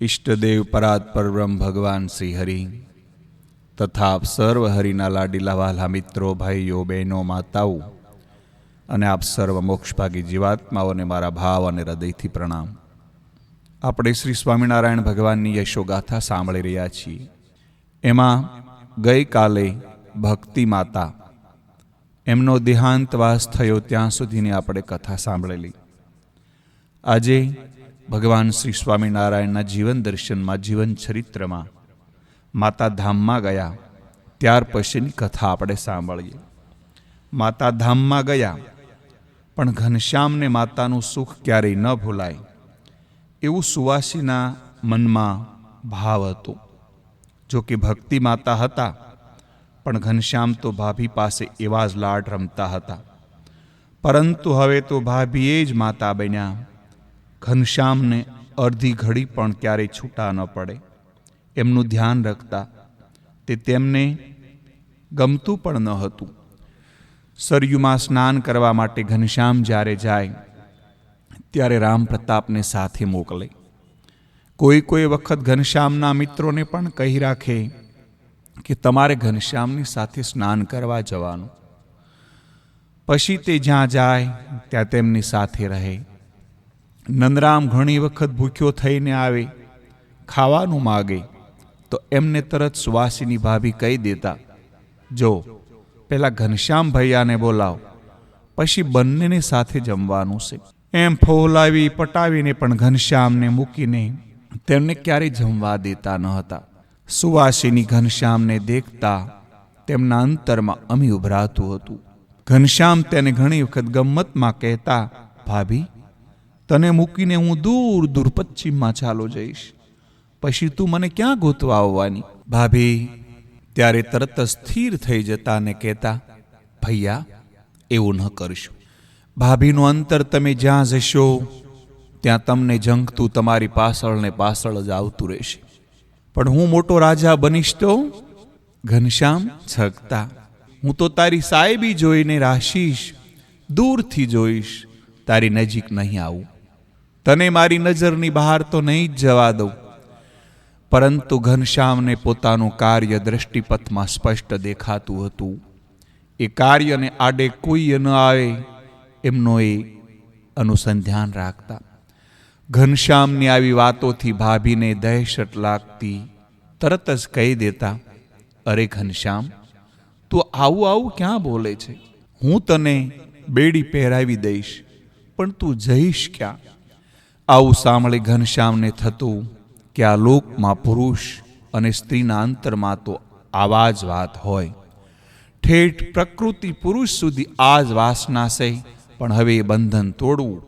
ઈષ્ટદેવ પરાત પરબ્રહ્મ ભગવાન શ્રી હરિ તથા આપ સર્વ હરિના લાડીલા વહાલા મિત્રો, ભાઈઓ, બહેનો, માતાઓ અને આપ સર્વ મોક્ષભાગી જીવાત્માઓને મારા ભાવ અને હૃદયથી પ્રણામ. આપણે શ્રી સ્વામિનારાયણ ભગવાનની યશોગાથા સાંભળી રહ્યા છીએ. એમાં ગઈકાલે ભક્તિ માતા એમનો દેહાંતવાસ થયો ત્યાં સુધીની આપણે કથા સાંભળેલી. આજે ભગવાન શ્રી સ્વામિનારાયણના જીવન દર્શનમાં, જીવન ચરિત્રમાં માતા ધામમાં ગયા ત્યાર પછીની કથા આપણે સાંભળીએ. માતા ધામમાં ગયા, પણ ઘનશ્યામને માતાનું સુખ ક્યારેય ન ભૂલાય એવું સુવાસીના મનમાં ભાવ હતો. જો કે ભક્તિ માતા હતા, પણ ઘનશ્યામ તો ભાભી પાસે એવા જ લાડ રમતા હતા. પરંતુ હવે તો ભાભીએ જ માતા બન્યા. ઘનશ્યામને અડધી ઘડી પણ ક્યારેય છૂટા ન પડે એમનું ધ્યાન રાખતા. તે તેમને ગમતું પણ ન હતું. સરયુમાં સ્નાન કરવા માટે ઘનશ્યામ જ્યારે જાય ત્યારે રામ પ્રતાપને સાથે મોકલે. કોઈ વખત ઘનશ્યામના મિત્રોને પણ કહી રાખે કે તમારે ઘનશ્યામની સાથે સ્નાન કરવા જવાનું. પછી તે જ્યાં જાય ત્યાં તેમની સાથે રહે. નંદરામ ઘણી વખત ભૂખ્યો થઈને આવે, ખાવાનું માગે તો એમને તરત સુવાસીની ભાભી કહી દેતા, જો પેલા ઘનશ્યામ ભૈયાને બોલાવ, પછી બંનેને સાથે જમવાનું છે. એમ ફોલાવી પટાવીને પણ ઘનશ્યામને મૂકીને તેમને ક્યારેય જમવા દેતા ન હતા. સુવાસીની ઘનશ્યામને દેખતા તેમના અંતરમાં અમી ઉભરાતું હતું. ઘનશ્યામ તેને ઘણી વખત ગમ્મતમાં કહેતા, ભાભી તને મૂકીને હું દૂર દૂર પશ્ચિમમાં ચાલો જઈશ, પછી તું મને ક્યાં ગોતવા આવવાની? ભાભી ત્યારે તરત સ્થિર થઈ જતા ને કહેતા, ભૈયા એવું ન કરશો. ભાભીનું અંતર તમે જ્યાં જશો ત્યાં તમને ઝંખતું તમારી પાછળ ને પાછળ જ આવતું રહેશે. પણ હું મોટો રાજા બનીશ તો? ઘનશ્યામ છગતા, હું તો તારી સાહેબી જોઈને રાશીશ, દૂરથી જોઈશ, તારી નજીક નહીં આવું. તને મારી નજરની બહાર તો નહીં જ જવા દઉં. પરંતુ ઘનશ્યામને પોતાનું કાર્ય દ્રષ્ટિપથમાં સ્પષ્ટ દેખાતું હતું. એ કાર્યને આડે કોઈ ન આવે એમનો એ અનુસંધાન રાખતા. ઘનશ્યામની આવી વાતોથી ભાભીને દહેશત લાગતી. તરત જ કહી દેતા, અરે ઘનશ્યામ, તું આવું ક્યાં બોલે છે? હું તને બેડી પહેરાવી દઈશ, પણ તું જઈશ ક્યાં? આવું સાંભળી ઘનશ્યામને થતું કે આ લોકમાં પુરુષ અને સ્ત્રીના અંતરમાં તો આવા જ વાત હોય. ઠેઠ પ્રકૃતિ પુરુષ સુધી આ જ વાસના છે, પણ હવે એ બંધન તોડવું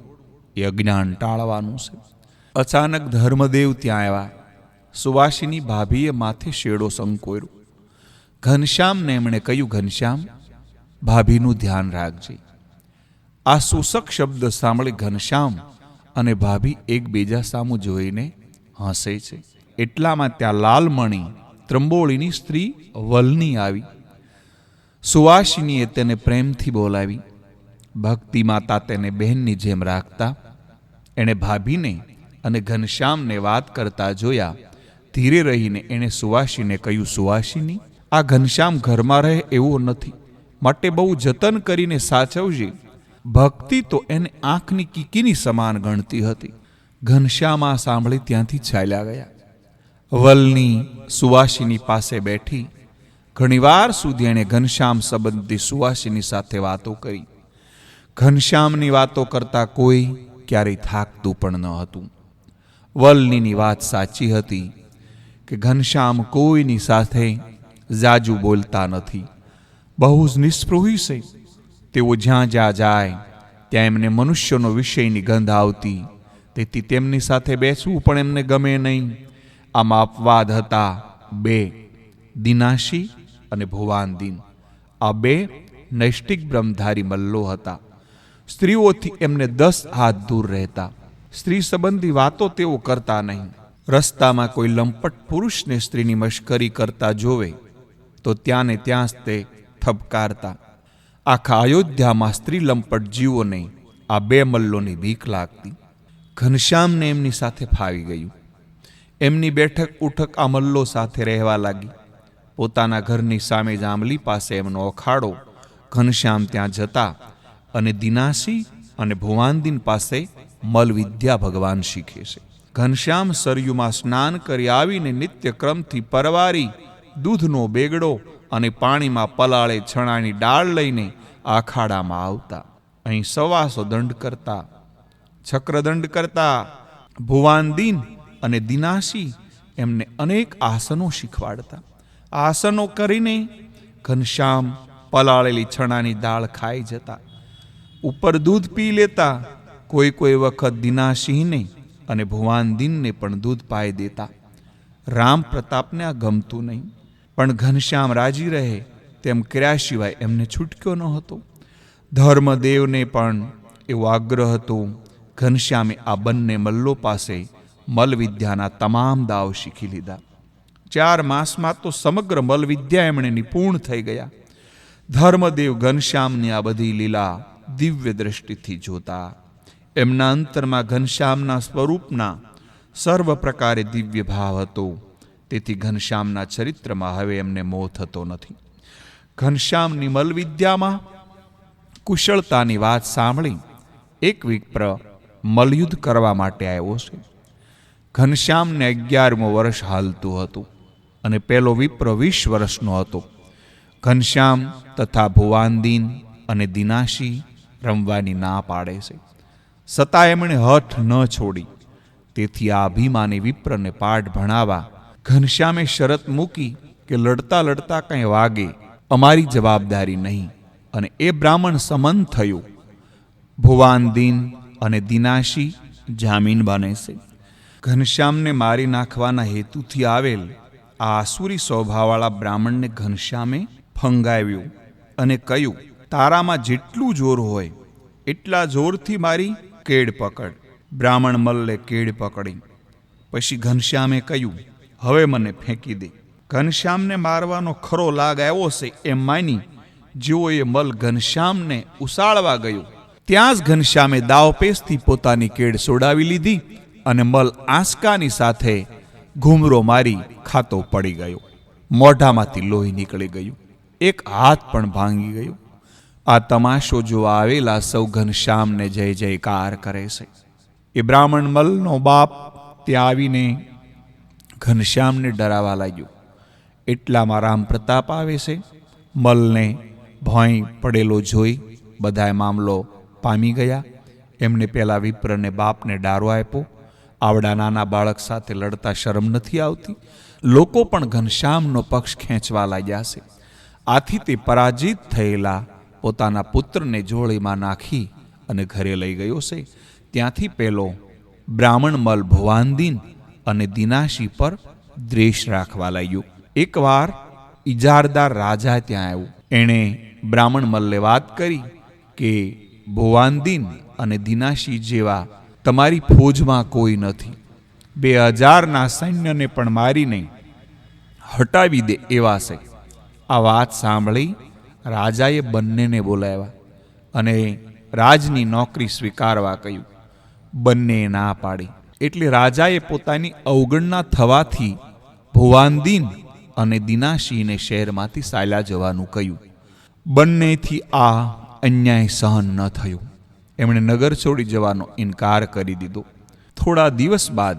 એ અજ્ઞાન ટાળવાનું છે. અચાનક ધર્મદેવ ત્યાં આવ્યા. સુવાસીની ભાભીએ માથે શેડો સંકોર્યો. ઘનશ્યામને એમણે કહ્યું, ઘનશ્યામ, ભાભીનું ધ્યાન રાખજે. આ સૂસક શબ્દ સાંભળી ઘનશ્યામ અને ભાભી એકબીજા સામું જોઈને હસે છે. એટલામાં ત્યાં લાલમણી ત્રંબોળીની સ્ત્રી વલની આવી. સુવાસિનીએ તેને પ્રેમથી બોલાવી. ભક્તિ માતા તેને બહેનની જેમ રાખતા. એણે ભાભીને અને ઘનશ્યામને વાત કરતા જોયા. ધીરે રહીને એણે સુવાસીને કહ્યું, સુવાસિની, આ ઘનશ્યામ ઘરમાં રહે એવો નથી, માટે બહુ જતન કરીને સાચવજે. ભક્તિ તો એને આંખની કીકીની સમાન ગણતી હતી. ઘનશ્યામ આ સાંભળી ત્યાંથી ચાલ્યા ગયા. વલની સુવાસીની પાસે બેઠી ઘણીવાર સુધી એણે ઘનશ્યામ સંબંધી સુવાસીની સાથે વાતો કરી. ઘનશ્યામની વાતો કરતા કોઈ ક્યારેય થાકતું પણ ન હતું. વલનીની વાત સાચી હતી કે ઘનશ્યામ કોઈની સાથે જાજુ બોલતા નથી, બહુ જ નિસ્પૃહી છે. તેઓ જ્યાં જાય ત્યાં એમને મનુષ્યનો વિષયની ગંધ આવતી, તેથી તેમની સાથે બેસવું પણ એમને ગમે નહીં. આમાં અપવાદ હતા બે, દિનાશી અને ભુવાનદીન. આ બે નૈષ્ટિક બ્રહ્મધારી મલ્લો હતા. સ્ત્રીઓથી એમને 10 હાથ દૂર રહેતા. સ્ત્રી સંબંધી વાતો તેઓ કરતા નહીં. રસ્તામાં કોઈ લંપટ પુરુષને સ્ત્રીની મશ્કરી કરતા જોવે તો ત્યાં ને ત્યાં જ તે ઠપકારતા. આખા અયોધ્યામાં સ્ત્રી લંપટ જીવોને આ બે મલ્લોની ભીખ લાગતી. ઘનશ્યામને એમની સાથે ફાવી ગયું. એમની બેઠક ઉઠક આ મલ્લો સાથે રહેવા લાગી. પોતાના ઘરની સામે જાંબલી પાસે એમનો અખાડો. ઘનશ્યામ ત્યાં જતા અને દિનાસી અને ભુવાનદીન પાસે મલ વિદ્યા ભગવાન શીખે છે. ઘનશ્યામ સરયુમાં સ્નાન કરી આવીને નિત્યક્રમથી પરવારી દૂધનો બેગડો અને પાણીમાં પલાળે છણાની ડાળ લઈને આખાડામાં આવતા. અહીં સવાસો દંડ કરતા, ચક્રદંડ કરતા. ભુવાનદીન અને દિનાસી એમને અનેક આસનો શીખવાડતા. આસનો કરીને ઘનશ્યામ પલાળેલી છણાની દાળ ખાઈ જતા, ઉપર દૂધ પી લેતા. કોઈ વખત દિનાસિંહને અને ભુવાનદીનને પણ દૂધ પાઈ દેતા. રામ પ્રતાપને આ ગમતું નહીં, પણ ઘનશ્યામ રાજી રહે તેમ કર્યા સિવાય એમને છૂટક્યો ન હતો. ધર્મદેવને પણ એવો આગ્રહ હતો. ઘનશ્યામે આ બંને મલ્લો પાસે મલ વિદ્યાના તમામ દાવ શીખી લીધા. 4 માસમાં તો સમગ્ર મલ વિદ્યા એમણે નિપુણ થઈ ગયા. ધર્મદેવ ઘનશ્યામની આ બધી લીલા દિવ્ય દ્રષ્ટિથી જોતા. એમના અંતરમાં ઘનશ્યામના સ્વરૂપના સર્વ પ્રકારે દિવ્ય ભાવ હતો. તેથી ઘનશ્યામના ચરિત્રમાં હવે એમને મોહ થતો નથી. ઘનશ્યામની મલ વિદ્યામાં કુશળતાની વાત સાંભળી એક વિપ્ર મલયુદ્ધ કરવા માટે આવ્યો છે. ઘનશ્યામને 11મું વર્ષ હાલતું હતું અને પેલો વિપ્ર 20 વર્ષનો હતો. ઘનશ્યામ તથા ભુવાનદીન અને દિનાસી રમવાની ના પાડે છે, છતાં એમણે હઠ ન છોડી. તેથી આ અભિમાની વિપ્રને પાઠ ભણાવવા ઘનશ્યામે શરત મૂકી કે લડતા લડતા કંઈ વાગે અમારી જવાબદારી નહીં. અને એ બ્રાહ્મણ સમન થયું. ભુવાનદીન અને દિનાસી જામીન બને છે. ઘનશ્યામને મારી નાખવાના હેતુથી આવેલ આ આસુરી સ્વભાવવાળા બ્રાહ્મણને ઘનશ્યામે ફંગાવ્યું અને કહ્યું, તારામાં જેટલું જોર હોય એટલા જોરથી મારી કેડ પકડ. બ્રાહ્મણ મલ્લે કેડ પકડી. પછી ઘનશ્યામે કહ્યું, હવે મને ફેંકી દે. ઘનશ્યામને મારવાનો ખરો લાગ આવ્યો છે એમ માની જેવો એ મલ ઘનશ્યામને ઉસાળવા ગયો, ત્યાં જ ઘનશ્યામે દાવપેસથી પોતાની કેડ સોડાવી લીધી અને મલ આંસકાની સાથે ઘૂમરો મારી ખાતો પડી ગયો. મોઢામાંથી લોહી નીકળી ગયું. એક હાથ પણ ભાંગી ગયો. આ તમાશો જોવા આવેલા સૌ ઘનશ્યામને જય જયકાર કરે છે. એ બ્રાહ્મણ મલનો બાપ ત્યાં આવીને ઘનશ્યામને ડરાવા લાગ્યો. એટલામાં રામ પ્રતાપ આવે છે. મલને ભોંય પડેલો જોઈ બધાએ મામલો પામી ગયા. એમને પેલા વિપ્રને બાપને ડારો આપ્યો. આવડા નાના બાળક સાથે લડતા શરમ નથી આવતી? લોકો પણ ઘનશ્યામનો પક્ષ ખેંચવા લાગ્યા છે. આથી તે પરાજિત થયેલા પોતાના પુત્રને જોળીમાં નાખી અને ઘરે લઈ ગયો છે. ત્યાંથી પેલો બ્રાહ્મણ મલ ભુવાનદીન અને દિનાસી પર દ્વેષ રાખવા લાગ્યો. એકવાર ઇજારદાર રાજા ત્યાં આવ્યો. એણે બ્રાહ્મણ મલ્લે વાત કરી કે ભુવાનદીન અને દિનાસી જેવા તમારી ફોજમાં કોઈ નથી. 2000ના સૈન્યને પણ મારીને હટાવી દે એવા છે. આ વાત સાંભળી રાજાએ બંનેને બોલાવ્યા અને રાજની નોકરી સ્વીકારવા કહ્યું. બંને ના પાડી. એટલે રાજાએ પોતાની અવગણના થવાથી ભુવાનદીન અને દિનાશીને શહેરમાંથી ચાલ્યા જવાનું કહ્યું. બંનેથી આ અન્યાય સહન ન થયો. એમણે નગર છોડી જવાનો ઇનકાર કરી દીધો. થોડા દિવસ બાદ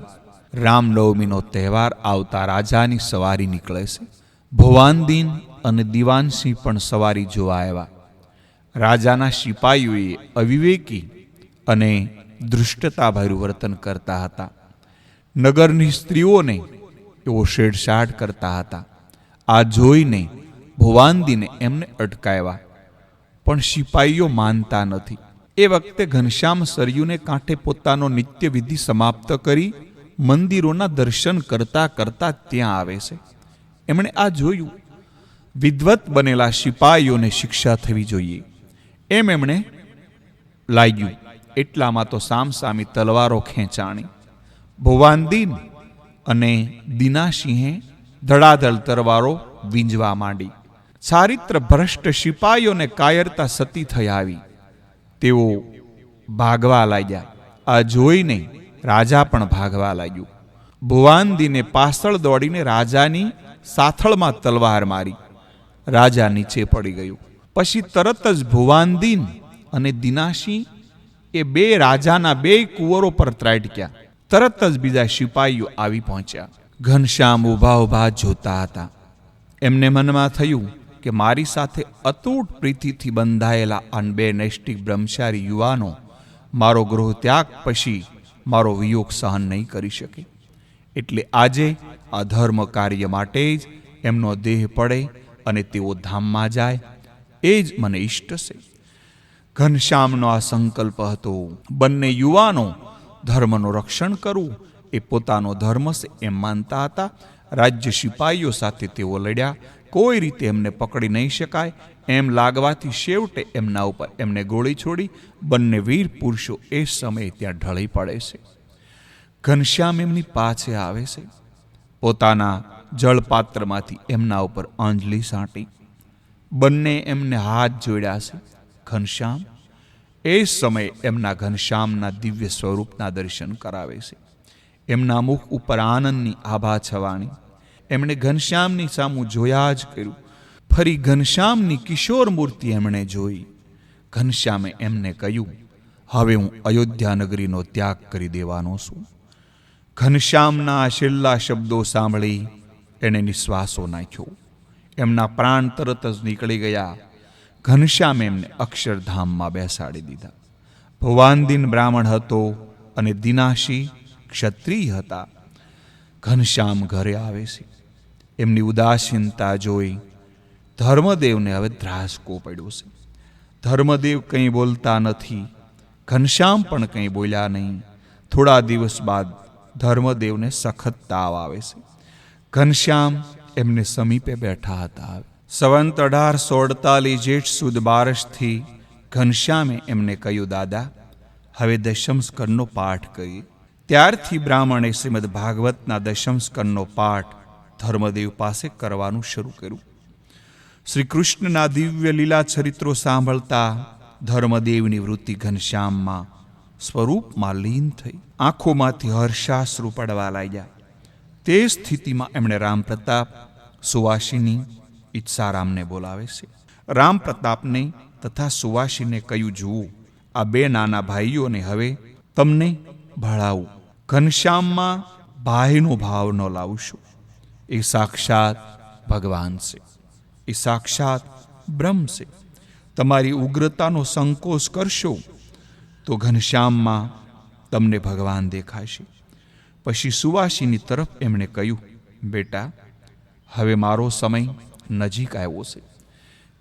રામનવમીનો તહેવાર આવતા રાજાની સવારી નીકળે છે. ભુવાનદીન અને દિવાનસિંહ પણ સવારી જોવા આવ્યા. રાજાના સિપાહીઓએ અવિવેકી અને દૃષ્ટતાભર્યું વર્તન કરતા હતા. નગરની સ્ત્રીઓને એવો છેડછાડ કરતા હતા. આ જોઈને ભુવાનદીને એમને અટકાવ્યા, પણ સિપાહીઓ માનતા નથી. એ વખતે ઘનશ્યામ સરયુને કાંઠે પોતાનો નિત્ય વિધિ સમાપ્ત કરી મંદિરોના દર્શન કરતા કરતા ત્યાં આવે છે. એમણે આ જોયું. વિદ્વત બનેલા સિપાહીઓને શિક્ષા થવી જોઈએ એમ એમણે લાગ્યું. એટલામાં તો સામસામી તલવારો ખેંચાણી. ભુવાનદીન અને દિનાસિંહે ધડાધડ તલવારો વીંજવા માંડી. ચારિત્ર ભ્રષ્ટ સિપાહીઓને કાયરતા સતી થઈ આવી. તેઓ ભાગવા લાગ્યા. આ જોઈને રાજા પણ ભાગવા લાગ્યું. ભુવાનદીને પાછળ દોડીને રાજાની સાથળમાં તલવાર મારી. રાજા નીચે પડી ગયું. પછી તરત જ ભુવાનદીન અને દિનાશી એ બે રાજાના બે કુંવરો પર ત્રાટક્યા. તરત જ બીજા સિપાહીઓ આવી પહોંચ્યા. ઘનશ્યામ ઊભા ઊભા જોતા હતા. એમને મનમાં થયું કે મારી સાથે અતૂટ પ્રીતિથી બંધાયેલા આ બે નૈષ્ઠિક બ્રહ્મચારી યુવાનો મારો ગૃહ ત્યાગ પછી મારો વિયોગ સહન નહીં કરી શકે. એટલે આજે આ ધર્મ કાર્ય માટે જ એમનો દેહ પડે અને તેઓ ધામમાં જાય, એ જ મને ઇષ્ટ છે. ઘનશ્યામનો આ સંકલ્પ હતો. બંને યુવાનો ધર્મનું રક્ષણ કરવું એ પોતાનો ધર્મ છે એમ માનતા હતા. રાજ્ય સિપાહીઓ સાથે તેઓ લડ્યા. કોઈ રીતે એમને પકડી નહીં શકાય એમ લાગવાથી છેવટે એમના ઉપર એમને ગોળી છોડી બંને વીર પુરુષો એ સમયે ત્યાં ઢળી પડે છે. ઘનશ્યામ એમની પાછે આવે છે. પોતાના જળપાત્રમાંથી એમના ઉપર અંજલિ સાંટી બંને એમને હાથ જોડ્યા છે. ઘનશ્યામ એ સમયે એમના ઘનશ્યામના દિવ્ય સ્વરૂપના દર્શન કરાવે છે. એમના મુખ ઉપર આનંદની આભા છવાણી. એમણે ઘનશ્યામની સામું જોયા જ કર્યું. ફરી ઘનશ્યામની કિશોર મૂર્તિ એમણે જોઈ. ઘનશ્યામે એમને કહ્યું, હવે હું અયોધ્યા નગરીનો ત્યાગ કરી દેવાનો છું. ઘનશ્યામના છેલ્લા શબ્દો સાંભળી એણે નિશ્વાસો નાખ્યો. એમના પ્રાણ તરત જ નીકળી ગયા. ઘનશ્યામે એમને અક્ષરધામમાં બેસાડી દીધા. ભુવાનદીન બ્રાહ્મણ હતો અને દિનાશી ક્ષત્રિય હતા. ઘનશ્યામ ઘરે આવે છે. એમની ઉદાસીનતા જોઈ ધર્મદેવને હવે ધ્રાસકો પડ્યો છે. ધર્મદેવ કંઈ બોલતા નથી. ઘનશ્યામ પણ કંઈ બોલ્યા નહીં. થોડા દિવસ બાદ ધર્મદેવને સખત તાવ આવે છે. ઘનશ્યામ એમને સમીપે બેઠા હતા. સંવંત 1848 જેઠ સુદ બારસથી ઘનશ્યામે એમને કહ્યું, દાદા હવે દશમ સ્કંદનો પાઠ કરીએ. ત્યારથી બ્રાહ્મણે શ્રીમદ ભાગવતના દશમ સ્કંદનો પાઠ ધર્મદેવ પાસે કરવાનું શરૂ કર્યું. શ્રી કૃષ્ણના દિવ્ય લીલા ચરિત્રો સાંભળતા ધર્મદેવની વૃત્તિ ઘનશ્યામમાં સ્વરૂપમાં લીન થઈ. આંખોમાંથી હર્ષાશ્રુ પડવા લાગ્યા. તે સ્થિતિમાં એમણે રામપ્રતાપ, સુવાસિની, ઈચ્છારામને બોલાવે છે. રામપ્રતાપને તથા સુવાસીને કહ્યું, જુઓ આ બે નાના ભાઈઓને હવે તમને ભળાવું. ઘનશ્યામમાં ભાઈનો ભાવ ન લાવશો. એ સાક્ષાત ભગવાન છે. એ સાક્ષાત બ્રહ્મ છે. તમારી ઉગ્રતાનો સંકોચ કરશો તો ઘનશ્યામમાં તમને ભગવાન દેખાશે. પછી સુવાસીની તરફ એમણે કહ્યું, બેટા હવે મારો સમય નજીક આવ્યો છે.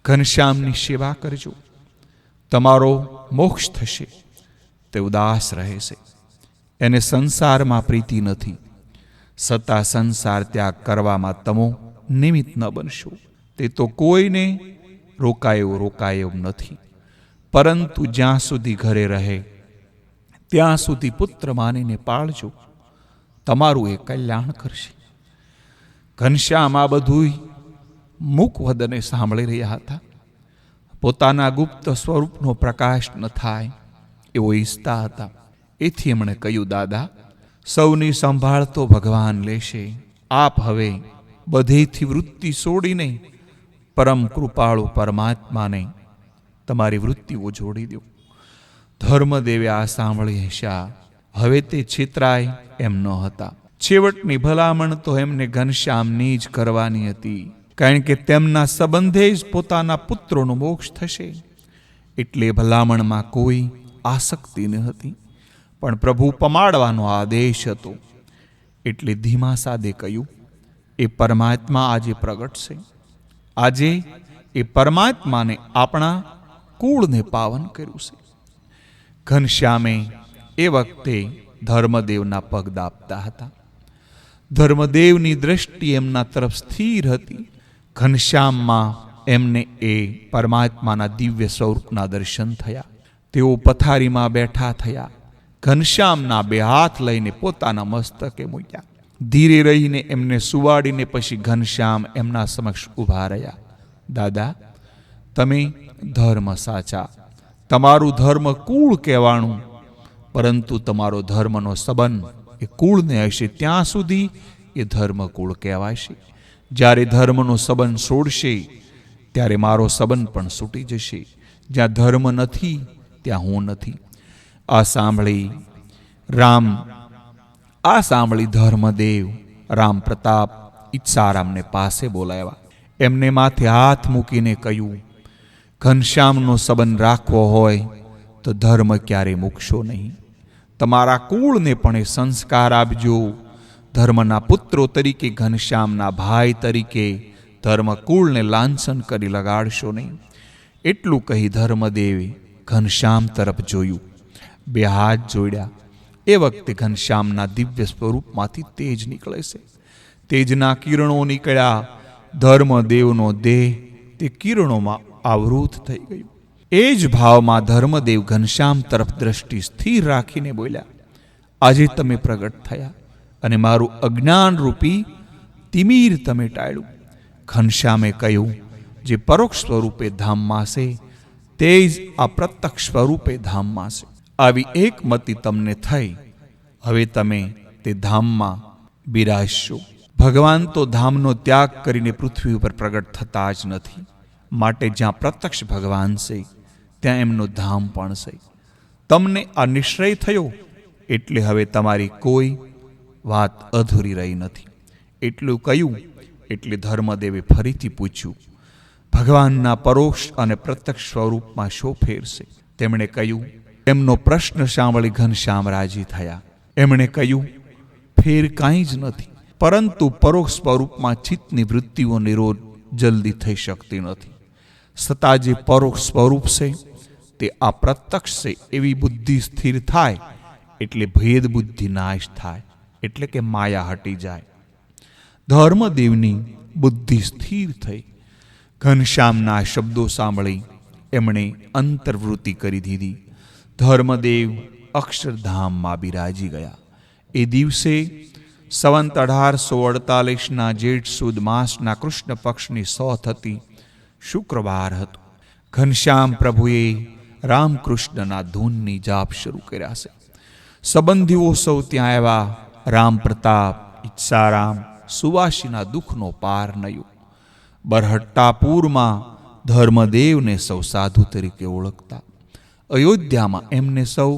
ઘનશ્યામની સેવા કરજો. તમારો મોક્ષ થશે. તે ઉદાસ રહે છે. એને સંસારમાં પ્રીતિ નથી. સતા સંસાર ત્યાગ કરવામાં તમો નિમિત્ત ન બનશો. તે તો કોઈને રોકાયો નથી. પરંતુ જ્યાં સુધી ઘરે રહે ત્યાં સુધી પુત્ર માનીને પાળજો. તમારું એ કલ્યાણ કરશે. ઘનશ્યામ આ બધું મુખવદને સાંભળી રહ્યા હતા. પોતાના ગુપ્ત સ્વરૂપનો પ્રકાશ ન થાય એવો ઈચ્છતા હતા. એથી એમણે કહ્યું, દાદા સૌની સંભાળ તો ભગવાન લેશે. આપ હવે બધેથી વૃત્તિ છોડીને પરમ કૃપાળુ પરમાત્માને તમારી વૃત્તિઓ જોડી દો. ધર્મદેવે આ સાંભળી હશા. હવે તે છેતરાય એમ ન હતા. છેવટની ભલામણ તો એમને ઘનશ્યામની જ કરવાની હતી. કારણ કે તેમના સંબંધે જ પોતાના પુત્રોનો મોક્ષ થશે. એટલે ભલામણમાં કોઈ આસક્તિ ન હતી. પણ પ્રભુ પમાડવાનો આદેશ હતો. એટલે ધીમા સાદે કહ્યું, એ પરમાત્મા આજે પ્રગટ છે. આજે એ પરમાત્માને આપણા કુળને પાવન કર્યું છે. ઘનશ્યામે એ વખતે ધર્મદેવના પગ દાબતા હતા. ધર્મદેવની દ્રષ્ટિ એમના તરફ સ્થિર હતી. ઘનશ્યામમાં એમને એ પરમાત્માના દિવ્ય સ્વરૂપના દર્શન થયા. તેઓ પથારીમાં બેઠા થયા. ઘનશ્યામના બે હાથ લઈને પોતાના મસ્તકે મૂક્યા. ધીરે રહીને એમને સુવાડીને પછી ઘનશ્યામ એમના સમક્ષ ઊભા રહ્યા. દાદા તમે ધર્મ સાચા. તમારું ધર્મ કુળ કહેવાનું, પરંતુ તમારો ધર્મનો સંબંધ એ કુળને હશે ત્યાં સુધી એ ધર્મકુળ કહેવાશે. જ્યારે ધર્મનો સંબંધ છોડશે ત્યારે મારો સંબંધ પણ છૂટી જશે. જ્યાં ધર્મ નથી ત્યાં હું નથી. આ સાંભળી ધર્મદેવ રામ પ્રતાપ ઈચ્છારામને પાસે બોલાવ્યા. એમને માથે હાથ મૂકીને કહ્યું, ઘનશ્યામનો સંબંધ રાખવો હોય તો ધર્મ ક્યારે મૂકશો નહીં. તમારા કુળને પણ એ સંસ્કાર આપજો. ધર્મના પુત્રો તરીકે, ઘનશ્યામના ભાઈ તરીકે ધર્મકુળને લાંછન કરી લગાડશો નહીં. એટલું કહી ધર્મદેવે ઘનશ્યામ તરફ જોયું. બે હાથ જોડ્યા. એ વખતે ઘનશ્યામના દિવ્ય સ્વરૂપમાંથી તેજ નીકળે છે. તેજના કિરણો નીકળ્યા. ધર્મદેવનો દેહ તે કિરણોમાં આવૃત થઈ ગયું. એ જ ભાવમાં ધર્મદેવ ઘનશ્યામ તરફ દ્રષ્ટિ સ્થિર રાખીને બોલ્યા, આજે તમે પ્રગટ થયા અને મારું અજ્ઞાન રૂપી તિમિર તમે ટાળ્યું. ઘનશ્યામે કહ્યું, જે પરોક્ષ સ્વરૂપે ધામમાં છે તે જ આ પ્રત્યક્ષ સ્વરૂપે ધામમાં છે. આવી એકમતિ તમને થઈ. હવે તમે તે ધામમાં બિરાજશો. ભગવાન તો ધામનો ત્યાગ કરીને પૃથ્વી ઉપર પ્રગટ થતા જ નથી. માટે જ્યાં પ્રત્યક્ષ ભગવાન છે ત્યાં એમનું ધામ પણ છે. તમને આ નિશ્ચય થયો એટલે હવે તમારી કોઈ વાત અધૂરી રહી નથી. એટલું કહ્યું એટલે ધર્મદેવે ફરીથી પૂછ્યું, ભગવાનના પરોક્ષ અને પ્રત્યક્ષ સ્વરૂપમાં શો ફેર છે? તેમણે કહ્યું. એમનો પ્રશ્ન સાંભળી ઘનશ્યામ રાજી થયા. એમણે કહ્યું, ફેર કાંઈ જ નથી, પરંતુ પરોક્ષ સ્વરૂપમાં ચિત્તની વૃત્તિઓ નિરોધ જલ્દી થઈ શકતી નથી. છતાં જે પરોક્ષ સ્વરૂપ છે તે આ પ્રત્યક્ષ છે એવી બુદ્ધિ સ્થિર થાય એટલે ભેદ બુદ્ધિ નાશ થાય, એટલે કે માયા હટી જાય. ધર્મદેવની બુદ્ધિ સ્થિર થઈ. ઘનશ્યામના શબ્દો સાંભળી એમણે અંતર્વૃત્તિ કરી દીધી. ધર્મદેવ અક્ષરધામમાં બિરાજી ગયા. એ દિવસે સંવંત 1848ના જેઠ સુદ માસના કૃષ્ણ પક્ષની 100 શુક્રવાર હતો. ઘનશ્યામ પ્રભુએ રામકૃષ્ણના ધૂનની જાપ શરૂ કર્યા છે. સંબંધીઓ સૌ ત્યાં આવ્યા. રામ પ્રતાપ, ઈચ્છારામ, સુવાસીના દુઃખનો પાર નયો. બરહટ્ટાપુરમાં ધર્મદેવને સૌ સાધુ તરીકે ઓળખતા. અયોધ્યામાં એમને સૌ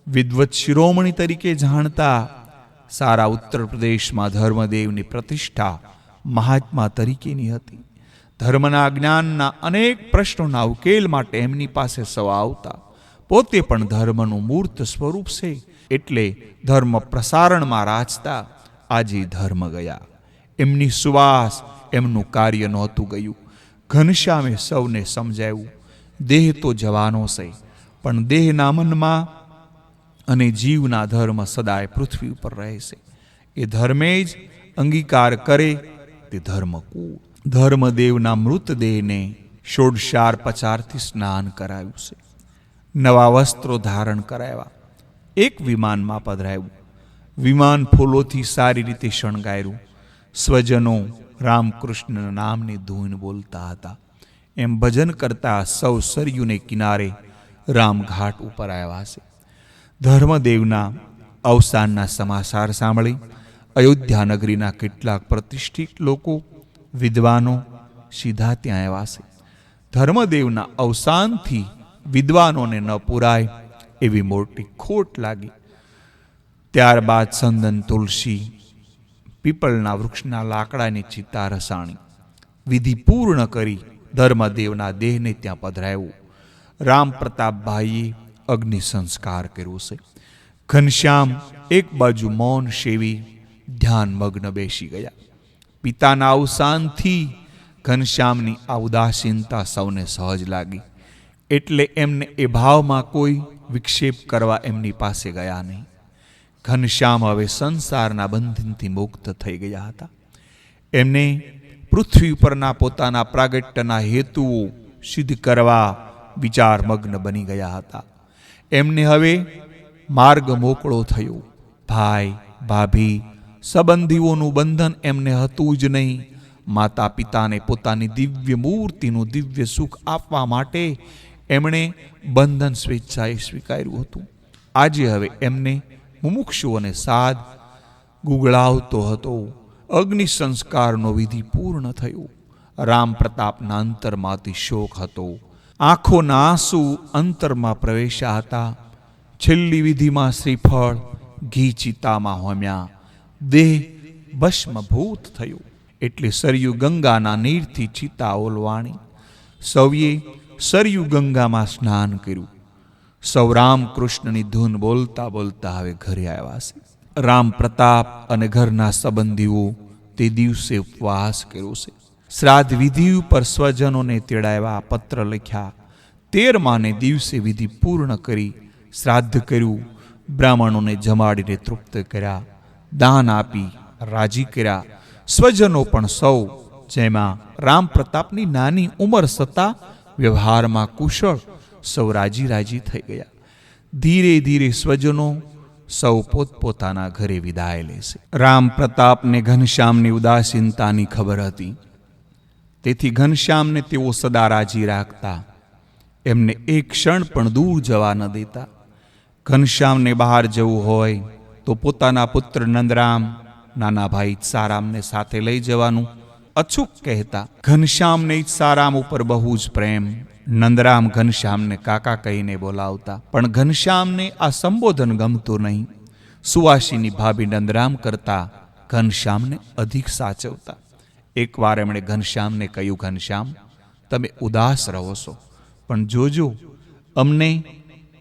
વિદ્વત શિરોમણી તરીકે જાણતા. સારા ઉત્તર પ્રદેશમાં ધર્મદેવની પ્રતિષ્ઠા મહાત્મા તરીકેની હતી. ધર્મના જ્ઞાનના અનેક પ્રશ્નોના ઉકેલ માટે એમની પાસે સૌ આવતા. પોતે પણ ધર્મનું મૂર્ત સ્વરૂપ છે એટલે ધર્મ પ્રસારણમાં રાચતા. આજે ધર્મ ગયા. એમની સુવાસ, એમનું કાર્ય નહોતું ગયું. ઘનશ્યામે સૌને સમજાવ્યું, દેહ તો જવાનો છે, પણ દેહના મનમાં અને જીવના ધર્મ સદાય પૃથ્વી ઉપર રહેશે. એ ધર્મે જ અંગીકાર કરે તે ધર્મકુળ. ધર્મદેવના મૃતદેહને ષોડશારપચારથી સ્નાન કરાવ્યું છે. નવા વસ્ત્રો ધારણ કરાવ્યા. એક વિમાનમાં પધરાવ્યું. વિમાન ફૂલોથી સારી રીતે શણગાર્યું. સ્વજનો રામકૃષ્ણના નામની ધૂન બોલતા હતા. એમ ભજન કરતા સૌ સરયુને કિનારે રામઘાટ ઉપર આવ્યા છે. ધર્મદેવના અવસાનના સમાચાર સાંભળી અયોધ્યા નગરીના કેટલાક પ્રતિષ્ઠિત લોકો, વિદ્વાનો સીધા ત્યાં આવ્યા છે. ધર્મદેવના અવસાનથી વિદ્વાનોને ન પુરાય એવી મોટી ખોટ લાગી. ત્યારબાદ ચંદન, તુલસી, પીપળના વૃક્ષના લાકડાની ચિતા રસાણી. વિધિ પૂર્ણ કરી ધર્મદેવના દેહને ત્યાં પધરાવ્યું. રામ પ્રતાપભાઈએ અગ્નિ સંસ્કાર કર્યો છે. ઘનશ્યામ એક બાજુ મૌન સેવી ધ્યાનમગ્ન બેસી ગયા. પિતાના અવસાનથી ઘનશ્યામની આ ઉદાસીનતા સૌને સહજ લાગી એટલે એમને એ ભાવમાં કોઈ વિક્ષેપ કરવા એમની પાસે ગયા નહીં. ઘનશ્યામ હવે સંસારના બંધનથી મુક્ત થઈ ગયા હતા. એમને પૃથ્વી ઉપરના પોતાના પ્રાગટ્યના હેતુઓ સિદ્ધ કરવા વિચારમગ્ન બની ગયા હતા. એમને હવે માર્ગ મોકળો થયો. ભાઈ, ભાભી, સંબંધીઓનું બંધન એમને હતું જ નહીં. માતા પિતાને પોતાની દિવ્ય મૂર્તિનું દિવ્ય સુખ આપવા માટે એમણે બંધન સ્વેચ્છાએ સ્વીકાર્યું હતું. આજે હવે એમને મુમુક્ષુ અને સાદ ગુગળાવતો હતો. અગ્નિ સંસ્કારનો વિધિ પૂર્ણ થયો. રામ પ્રતાપના અંતરમાં અતિ શોક હતો. આંખોના આંસુ અંતરમાં પ્રવેશ્યા હતા. છેલ્લી વિધિમાં શ્રીફળ ઘી ચિતામાં હોમ્યા. દેહ ભસ્મભૂત થયો. એટલે સરયુ ગંગાના નીરથી ચિતા ઓલવાણી. સૌએ સરયુ ગંગામાં સ્નાન કર્યું. સૌ રામકૃષ્ણની ધૂન બોલતા બોલતા હવે ઘરે આવ્યા છે. રામ પ્રતાપ અને ઘરના સંબંધીઓ તે દિવસે ઉપવાસ કર્યો છે. શ્રાદ્ધ વિધિ ઉપર સ્વજનોને તેડાવ્યા, પત્ર લખ્યા. 13માને દિવસે વિધિ પૂર્ણ કરી શ્રાદ્ધ કર્યું. બ્રાહ્મણોને જમાડીને તૃપ્ત કર્યા, દાન આપી રાજી કર્યા. સ્વજનો પણ સૌ, જેમાં રામ પ્રતાપની નાની ઉંમર છતાં વ્યવહારમાં કુશળ, સૌ રાજી રાજી થઈ ગયા. ધીરે ધીરે સ્વજનો સૌ પોતપોતાના ઘરે વિદાય લેશે. રામ પ્રતાપને ઘનશ્યામની ઉદાસીનતાની ખબર હતી. તેથી ઘનશ્યામને તેઓ સદા રાજી રાખતા. એમને એક ક્ષણ પણ દૂર જવા ન દેતા. ઘનશ્યામને બહાર જવું હોય તો પોતાના પુત્ર નંદરામ, નાના ભાઈ ઈચ્છારામને સાથે લઈ જવાનું અચૂક કહેતા. ઘનશ્યામને ઈચ્છારામ ઉપર બહુ જ પ્રેમ. નંદરામ ઘનશ્યામને કાકા કહીને બોલાવતા. પણ ઘનશ્યામને આ સંબોધન ગમતું નહીં. સુવાસીની ભાભી નંદરામ કરતા ઘનશ્યામને અધિક સાચવતા. એકવાર એમણે ઘનશ્યામને કહ્યું, ઘનશ્યામ, તમે ઉદાસ રહો છો, પણ જોજો અમને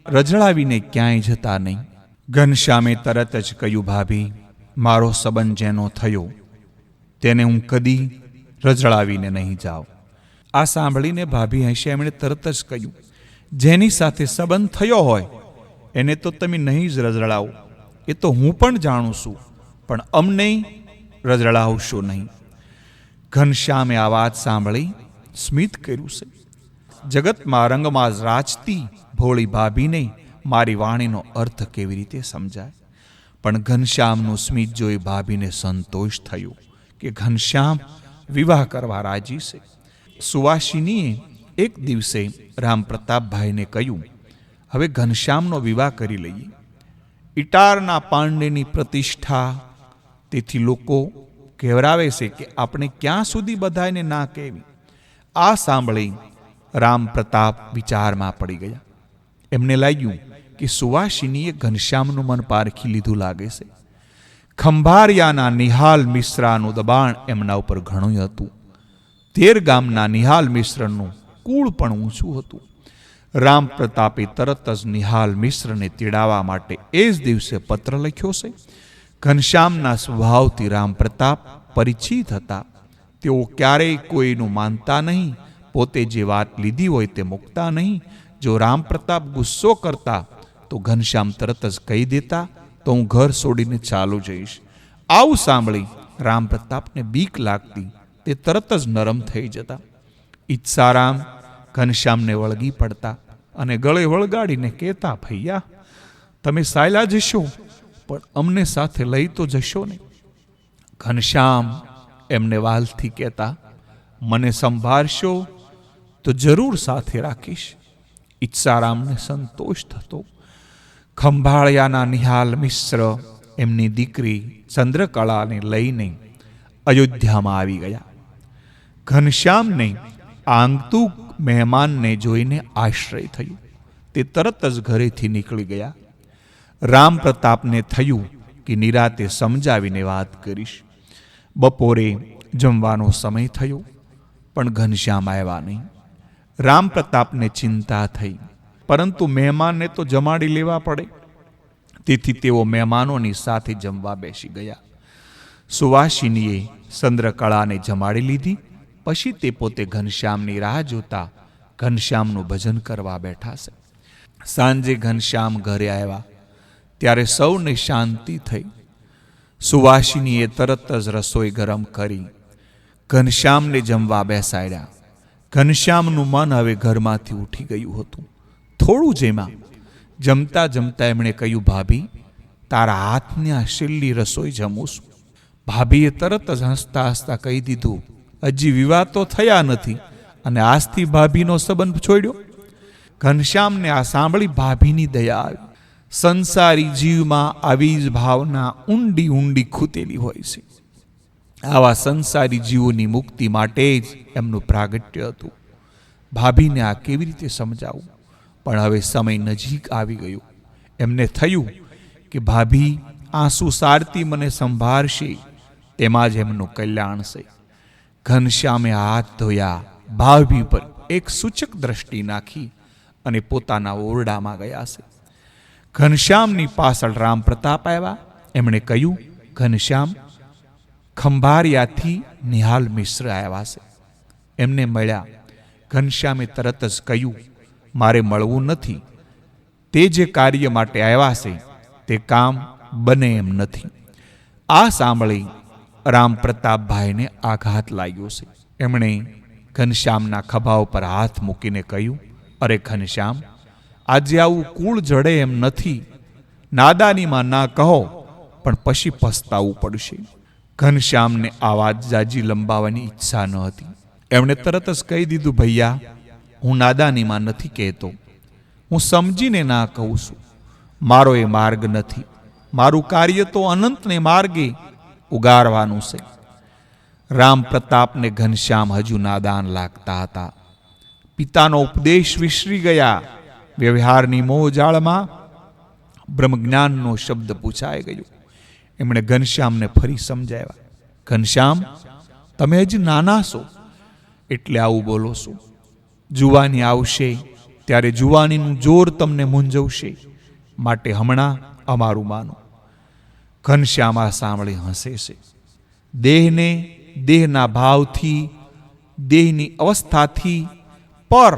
રજળાવીને ક્યાંય જતા નહીં. ઘનશ્યામે તરત જ કહ્યું, ભાભી, મારો સંબંધ જેનો થયો તેને હું કદી રજળાવીને નહીં જાઉં. આ સાંભળીને ભાભી હશે. એમણે તરત જ કહ્યું, જેની સાથે સંબંધ થયો હોય એને તો તમે નહીં જ રજળાવો. એ તો હું પણ જાણું છું, પણ અમને રજળાવશો નહીં. ઘનશ્યામે આ વાત સાંભળી સ્મિત કર્યું છે. જગતમાં રંગમાં રાચતી ભોળી ભાભીને મારી વાણીનો અર્થ કેવી રીતે સમજાય? પણ ઘનશ્યામનું સ્મિત જોઈ ભાભીને સંતોષ થયો કે ઘનશ્યામ વિવાહ કરવા રાજી છે. સુવાસિનીએ એક દિવસે રામ પ્રતાપભાઈને કહ્યું, હવે ઘનશ્યામનો વિવાહ કરી લઈએ. ઇટારના પાંડેની પ્રતિષ્ઠા. તેથી લોકો કહેવરાવે છે કે આપણે ક્યાં સુધી બધાને ના કહેવી. આ સાંભળી રામ પ્રતાપ વિચારમાં પડી ગયા. એમને લાગ્યું કે સુવાસિનીએ ઘનશ્યામનું મન પારખી લીધું લાગે છે. ખંભારિયાના નિહાલ મિશ્રાનું દબાણ એમના ઉપર ઘણું હતું. 13 ગામના નિહાલ મિશ્રનું કુળ પણ ઊંચું હતું. રામ પ્રતાપે તરત જ નિહાલ મિશ્રને તેડાવવા માટે એ જ દિવસે પત્ર લખ્યો છે. ઘનશ્યામના સ્વભાવથી રામ પ્રતાપ પરિચિત હતા. તેઓ ક્યારેય કોઈનું માનતા નહીં. પોતે જે વાત લીધી હોય તે મૂકતા નહીં. જો રામ પ્રતાપ ગુસ્સો કરતા તો ઘનશ્યામ તરત જ કહી દેતા, તો હું ઘર છોડીને ચાલુ જઈશ. આવું સાંભળી રામ પ્રતાપને બીક લાગતી. તે તરત જ નરમ થઈ જતા. ઈચ્છારામ ઘનશ્યામને વળગી પડતા અને ગળે વળગાડીને કહેતા, ભૈયા, તમે સાયલા જશો પણ અમને સાથે લઈ તો જશો ને? ઘનશ્યામ એમને વાલથી કહેતા, મને સંભાળશો તો જરૂર સાથે રાખીશ. ઈચ્છારામને સંતોષ થતો. ખંભાળિયાના નિહાલ મિશ્ર એમની દીકરી ચંદ્રકળાને લઈને અયોધ્યામાં આવી ગયા. ઘનશ્યામને આગંતુક મહેમાનને જોઈને આશ્ચર્ય થયું. તે તરત જ ઘરેથી નીકળી ગયા. રામ પ્રતાપને થયું કે નિરાતે સમજાવીને વાત કરીશ. બપોરે જમવાનો સમય થયો પણ ઘનશ્યામ આવ્યા નહીં. રામ પ્રતાપને ચિંતા થઈ, પરંતુ મહેમાનને તો જમાડી લેવા પડે. તેથી તેઓ મહેમાનોની સાથે જમવા બેસી ગયા. સુવાસિનીએ ચંદ્રકળાને જમાડી લીધી. પછી તે પોતે ઘનશ્યામની રાહ જોતા ઘનશ્યામનું ભજન કરવા બેઠા છે. સાંજે ઘનશ્યામ ઘરે આવ્યા ત્યારે સૌને શાંતિ થઈ. સુવાસિનીએ તરત જ રસોઈ ગરમ કરી ઘનશ્યામને જમવા બેસાડ્યા. ઘનશ્યામનું મન હવે ઘરમાંથી ઉઠી ગયું હતું. થોડું જેમાં જમતા જમતા એમણે કહ્યું, ભાભી, તારા હાથની આ છેલ્લી રસોઈ જમું છું. ભાભીએ તરત જ હસતા હસતા કહી દીધું, હજી વિવાહ તો થયા નથી અને આજથી ભાભીનો સંબંધ છોડ્યો? ઘનશ્યામને આ સાંભળી ભાભીની દયા આવી. સંસારી જીવમાં આવી જ ભાવના ઊંડી ઊંડી ખૂતેલી હોય છે. આવા સંસારી જીવોની મુક્તિ માટે જ એમનું પ્રાગટ્ય હતું. ભાભીને આ કેવી રીતે સમજાવું? પણ હવે સમય નજીક આવી ગયો. એમને થયું કે ભાભી આંસુ સારતી મને સંભાળશે, તેમાં જ એમનું કલ્યાણ છે. ઘનશ્યામે હાથ ધોયા, ભાભી પર એક સૂચક દ્રષ્ટિ નાખી અને પોતાના ઓરડામાં ગયા છે. ઘનશ્યામની પાછળ રામ પ્રતાપ આવ્યા. એમણે કહ્યું, ઘનશ્યામ, ખંભારિયાથી નિહાલ મિશ્ર આવ્યા છે, એમને મળ્યા. ઘનશ્યામે તરત જ કહ્યું, મારે મળવું નથી. તે જે કાર્ય માટે આવ્યા છે તે કામ બને એમ નથી. આ સાંભળી રામ પ્રતાપભાઈને આઘાત લાગ્યો છે. એમણે ઘનશ્યામના ખભા ઉપર હાથ મૂકીને કહ્યું, અરે ઘનશ્યામ, આજે આવું કુળ જડે એમ નથી. નાદાનીમાં ના કહો, પણ પછી પસ્તાવું પડશે. ઘનશ્યામને આ વાત જાજી લંબાવવાની ઈચ્છા ન હતી. એમણે તરત જ કહી દીધું, ભૈયા, હું નાદાનીમાં નથી કહેતો, હું સમજીને ના કહું છું. મારો એ માર્ગ નથી. મારું કાર્ય તો અનંતને માર્ગે ઉગારવાનું છે. રામ પ્રતાપને ઘનશ્યામ હજુ નાદાન લાગતા હતા. પિતાનો ઉપદેશ વિસરી ગયા. વ્યવહારની મોજાળમાં બ્રહ્મજ્ઞાનનો શબ્દ પૂછાઈ ગયો. એમણે ઘનશ્યામને ફરી સમજાવ્યા, ઘનશ્યામ, તમે હજી નાના છો એટલે આવું બોલો છો. જુવાની આવશે ત્યારે જુવાનીનું જોર તમને મૂંઝવશે, માટે હમણાં અમારું માનો. ઘનશ્યામ આ સાંભળી હસે છે. દેહને દેહના ભાવથી, દેહની અવસ્થાથી પર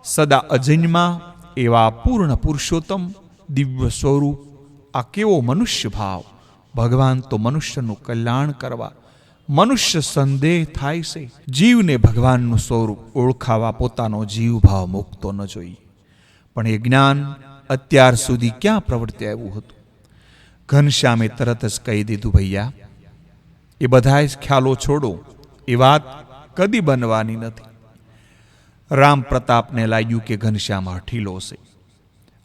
સદા અજન્યમાં એવા પૂર્ણ પુરુષોત્તમ દિવ્ય સ્વરૂપ, આ કેવો મનુષ્ય ભાવ! ભગવાન તો મનુષ્યનું કલ્યાણ કરવા મનુષ્ય સંદેહ થાય છે. જીવને ભગવાનનું સ્વરૂપ ઓળખાવા પોતાનો જીવ ભાવ મૂકતો ન જોઈએ. પણ એ જ્ઞાન અત્યાર સુધી ક્યાં પ્રવર્તે આવ્યું હતું? ઘનશ્યામે તરત જ કહી દીધું, ભૈયા, એ બધા જ ખ્યાલો છોડો, એ વાત કદી બનવાની નથી. રામ પ્રતાપને લાગ્યું કે ઘનશ્યામ હઠીલો છે.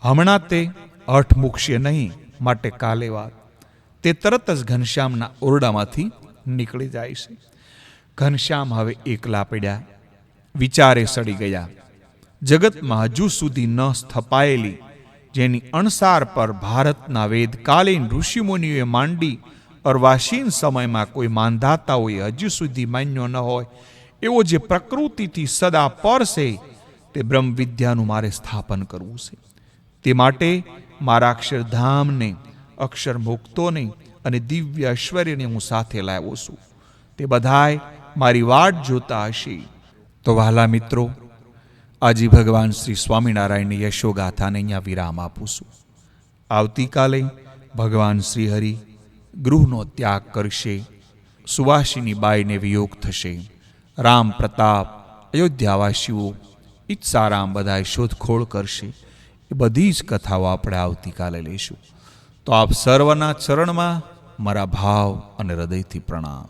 હમણાં તે હઠ મૂકશે નહીં, માટે કાલે વાત. તે તરત જ ઘનશ્યામના ઓરડામાંથી નીકળી જાય છે. ઘનશ્યામ હવે એકલા પડ્યા, વિચારે સડી ગયા. જગતમાં હજુ સુધી ન સ્થપાયેલી, જેની અણસાર પર ભારતના વેદકાલીન ઋષિમુનિઓએ માંડી અર્વાસીન સમયમાં કોઈ માંધાતાઓએ હજુ સુધી માન્યો ન હોય એવો જે પ્રકૃતિથી સદા પર છે, તે બ્રહ્મ વિદ્યાનું મારે સ્થાપન કરવું છે. તે માટે મારા અક્ષરધામને, અક્ષર મુક્તોને અને દિવ્ય ઐશ્વર્યને હું સાથે લાવ્યો છું. તે બધાય મારી વાટ જોતા હશે. તો વહાલા મિત્રો, આજે ભગવાન શ્રી સ્વામિનારાયણની યશોગાથાને અહીંયા વિરામ આપું છું. આવતીકાલે ભગવાન શ્રી હરિ ગૃહનો ત્યાગ કરશે. સુવાસિની બાઈને વિયોગ થશે. રામ પ્રતાપ, અયોધ્યાવાસીઓ ઈચ્છારામ બધાએ શોધખોળ કરશે. એ બધી જ કથાઓ આપણે આવતીકાલે લઈશું. તો આપ સર્વના ચરણમાં મારા ભાવ અને હૃદયથી પ્રણામ.